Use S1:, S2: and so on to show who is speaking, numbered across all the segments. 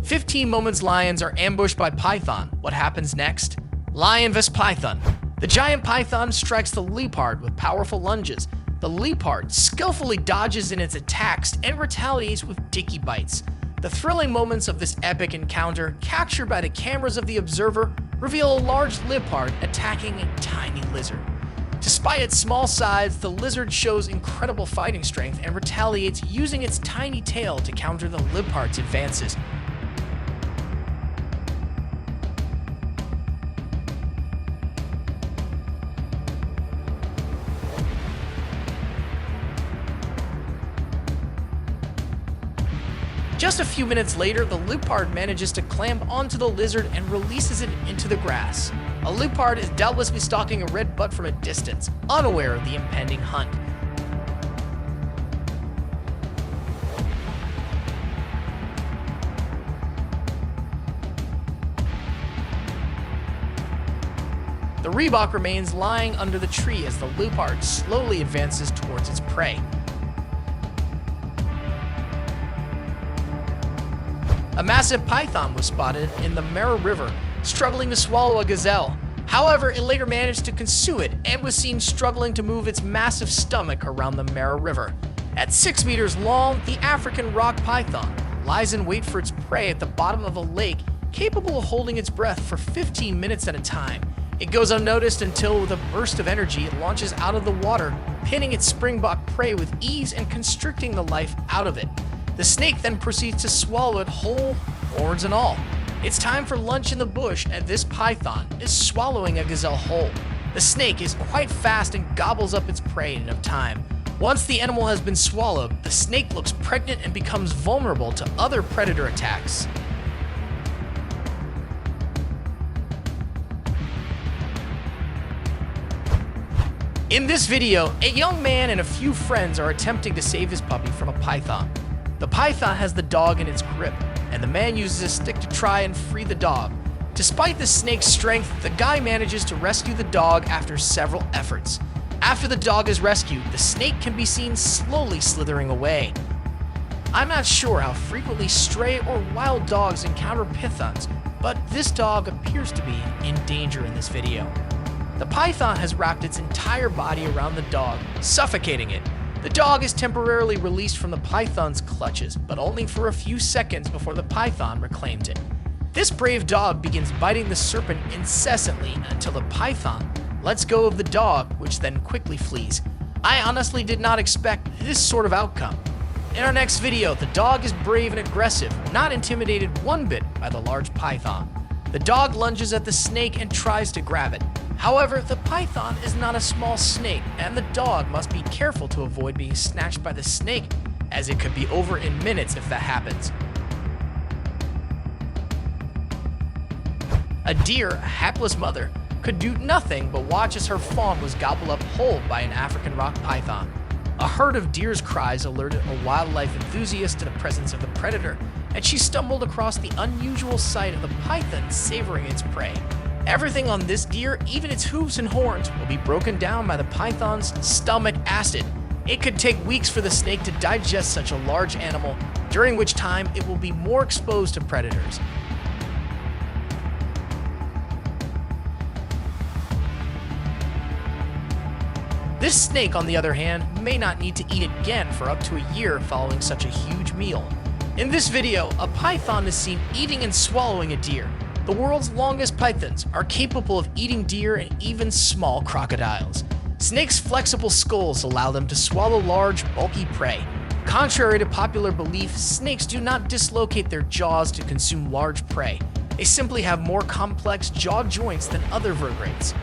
S1: 15 Moments lions are ambushed by python. What happens next? Lion vs python. The giant python strikes the leopard with powerful lunges. The leopard skillfully dodges in its attacks and retaliates with dicky bites. The thrilling moments of this epic encounter, captured by the cameras of the observer, reveal a large leopard attacking a tiny lizard. Despite its small size, the lizard shows incredible fighting strength and retaliates using its tiny tail to counter the leopard's advances. Just a few minutes later, the leopard manages to clamp onto the lizard and releases it into the grass. A leopard is doubtlessly stalking a red butt from a distance, unaware of the impending hunt. The reebok remains lying under the tree as the leopard slowly advances towards its prey. A massive python was spotted in the Mara River, struggling to swallow a gazelle. However, it later managed to consume it and was seen struggling to move its massive stomach around the Mara River. At 6 meters long, the African rock python lies in wait for its prey at the bottom of a lake, capable of holding its breath for 15 minutes at a time. It goes unnoticed until, with a burst of energy, it launches out of the water, pinning its springbok prey with ease and constricting the life out of it. The snake then proceeds to swallow it whole, horns and all. It's time for lunch in the bush, and this python is swallowing a gazelle whole. The snake is quite fast and gobbles up its prey in enough time. Once the animal has been swallowed, the snake looks pregnant and becomes vulnerable to other predator attacks. In this video, a young man and a few friends are attempting to save his puppy from a python. The python has the dog in its grip, and the man uses a stick to try and free the dog. Despite the snake's strength, the guy manages to rescue the dog after several efforts. After the dog is rescued, the snake can be seen slowly slithering away. I'm not sure how frequently stray or wild dogs encounter pythons, but this dog appears to be in danger in this video. The python has wrapped its entire body around the dog, suffocating it. The dog is temporarily released from the python's clutches, but only for a few seconds before the python reclaims it. This brave dog begins biting the serpent incessantly until the python lets go of the dog, which then quickly flees. I honestly did not expect this sort of outcome. In our next video, the dog is brave and aggressive, not intimidated one bit by the large python. The dog lunges at the snake and tries to grab it. However, the python is not a small snake, and the dog must be careful to avoid being snatched by the snake, as it could be over in minutes if that happens. A deer, a hapless mother, could do nothing but watch as her fawn was gobbled up whole by an African rock python. A herd of deer's cries alerted a wildlife enthusiast to the presence of the predator, and she stumbled across the unusual sight of the python savoring its prey. Everything on this deer, even its hooves and horns, will be broken down by the python's stomach acid. It could take weeks for the snake to digest such a large animal, during which time it will be more exposed to predators. This snake, on the other hand, may not need to eat again for up to a year following such a huge meal. In this video, a python is seen eating and swallowing a deer. The world's longest pythons are capable of eating deer and even small crocodiles. Snakes' flexible skulls allow them to swallow large, bulky prey. Contrary to popular belief, snakes do not dislocate their jaws to consume large prey. They simply have more complex jaw joints than other vertebrates.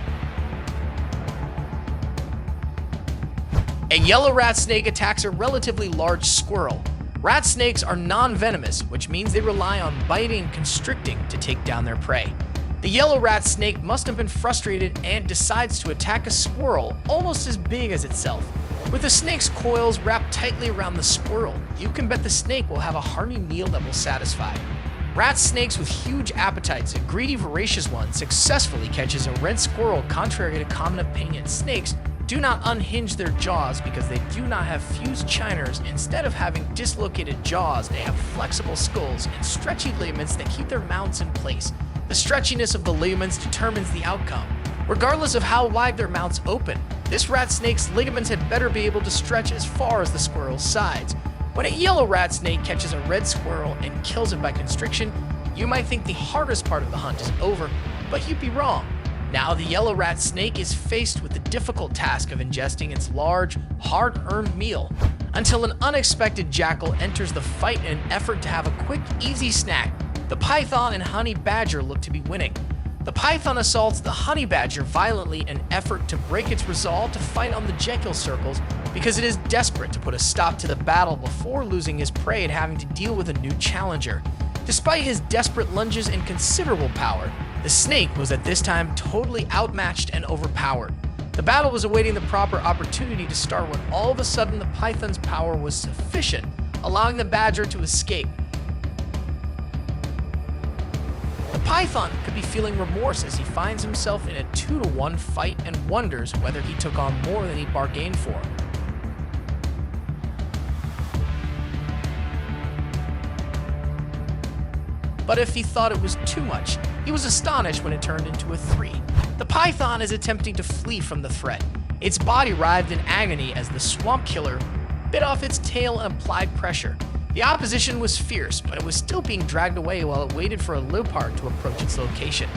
S1: A yellow rat snake attacks a relatively large squirrel. Rat snakes are non-venomous, which means they rely on biting and constricting to take down their prey. The yellow rat snake must have been frustrated and decides to attack a squirrel almost as big as itself. With the snake's coils wrapped tightly around the squirrel, you can bet the snake will have a hearty meal that will satisfy. Rat snakes with huge appetites, a greedy, voracious one successfully catches a red squirrel. Contrary to common opinion, snakes do not unhinge their jaws because they do not have fused chiners. Instead of having dislocated jaws, they have flexible skulls and stretchy ligaments that keep their mouths in place. The stretchiness of the ligaments determines the outcome. Regardless of how wide their mouths open, this rat snake's ligaments had better be able to stretch as far as the squirrel's sides. When a yellow rat snake catches a red squirrel and kills it by constriction, you might think the hardest part of the hunt is over, but you'd be wrong. Now the yellow rat snake is faced with the difficult task of ingesting its large, hard-earned meal, until an unexpected jackal enters the fight in an effort to have a quick, easy snack. The python and honey badger look to be winning. The python assaults the honey badger violently in an effort to break its resolve to fight on the jackal circles because it is desperate to put a stop to the battle before losing his prey and having to deal with a new challenger. Despite his desperate lunges and considerable power, the snake was at this time totally outmatched and overpowered. The battle was awaiting the proper opportunity to start when all of a sudden the python's power was sufficient, allowing the badger to escape. The python could be feeling remorse as he finds himself in a 2-to-1 fight and wonders whether he took on more than he bargained for. But if he thought it was too much, he was astonished when it turned into a 3. The python is attempting to flee from the threat. Its body writhed in agony as the swamp killer bit off its tail and applied pressure. The opposition was fierce, but it was still being dragged away while it waited for a leopard to approach its location.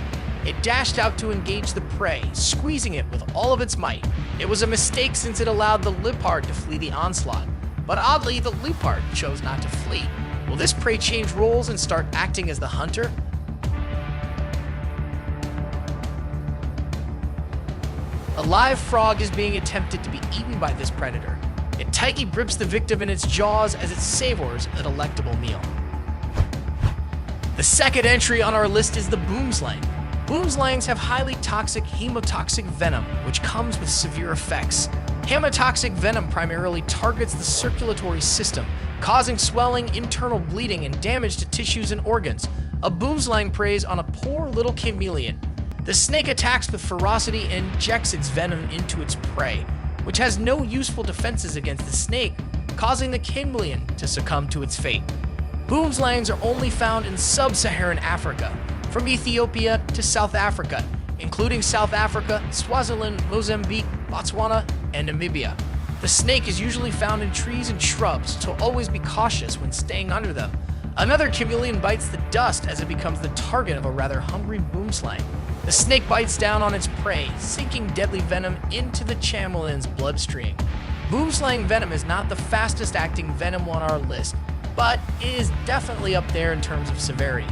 S1: It dashed out to engage the prey, squeezing it with all of its might. It was a mistake since it allowed the leopard to flee the onslaught, but oddly, the leopard chose not to flee. Will this prey change roles and start acting as the hunter? A live frog is being attempted to be eaten by this predator. It tightly grips the victim in its jaws as it savors a delectable meal. The second entry on our list is the boomslang. Boomslangs have highly toxic hemotoxic venom, which comes with severe effects. Hemotoxic venom primarily targets the circulatory system, causing swelling, internal bleeding, and damage to tissues and organs. A boomslang preys on a poor little chameleon. The snake attacks with ferocity and injects its venom into its prey, which has no useful defenses against the snake, causing the chameleon to succumb to its fate. Boomslangs are only found in sub-Saharan Africa, from Ethiopia to South Africa, including South Africa, Swaziland, Mozambique, Botswana, and Namibia. The snake is usually found in trees and shrubs, so always be cautious when staying under them. Another chameleon bites the dust as it becomes the target of a rather hungry boomslang. The snake bites down on its prey, sinking deadly venom into the chameleon's bloodstream. Boomslang venom is not the fastest acting venom on our list, but it is definitely up there in terms of severity.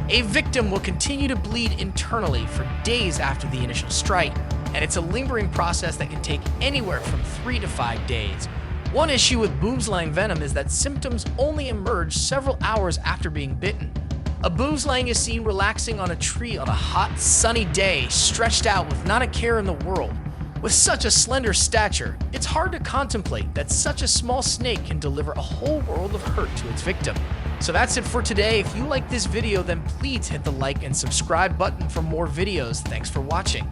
S1: A victim will continue to bleed internally for days after the initial strike, and it's a lingering process that can take anywhere from 3 to 5 days. One issue with boomslang venom is that symptoms only emerge several hours after being bitten. A boomslang is seen relaxing on a tree on a hot, sunny day, stretched out with not a care in the world. With such a slender stature, it's hard to contemplate that such a small snake can deliver a whole world of hurt to its victim. So that's it for today. If you like this video, then please hit the like and subscribe button for more videos. Thanks for watching.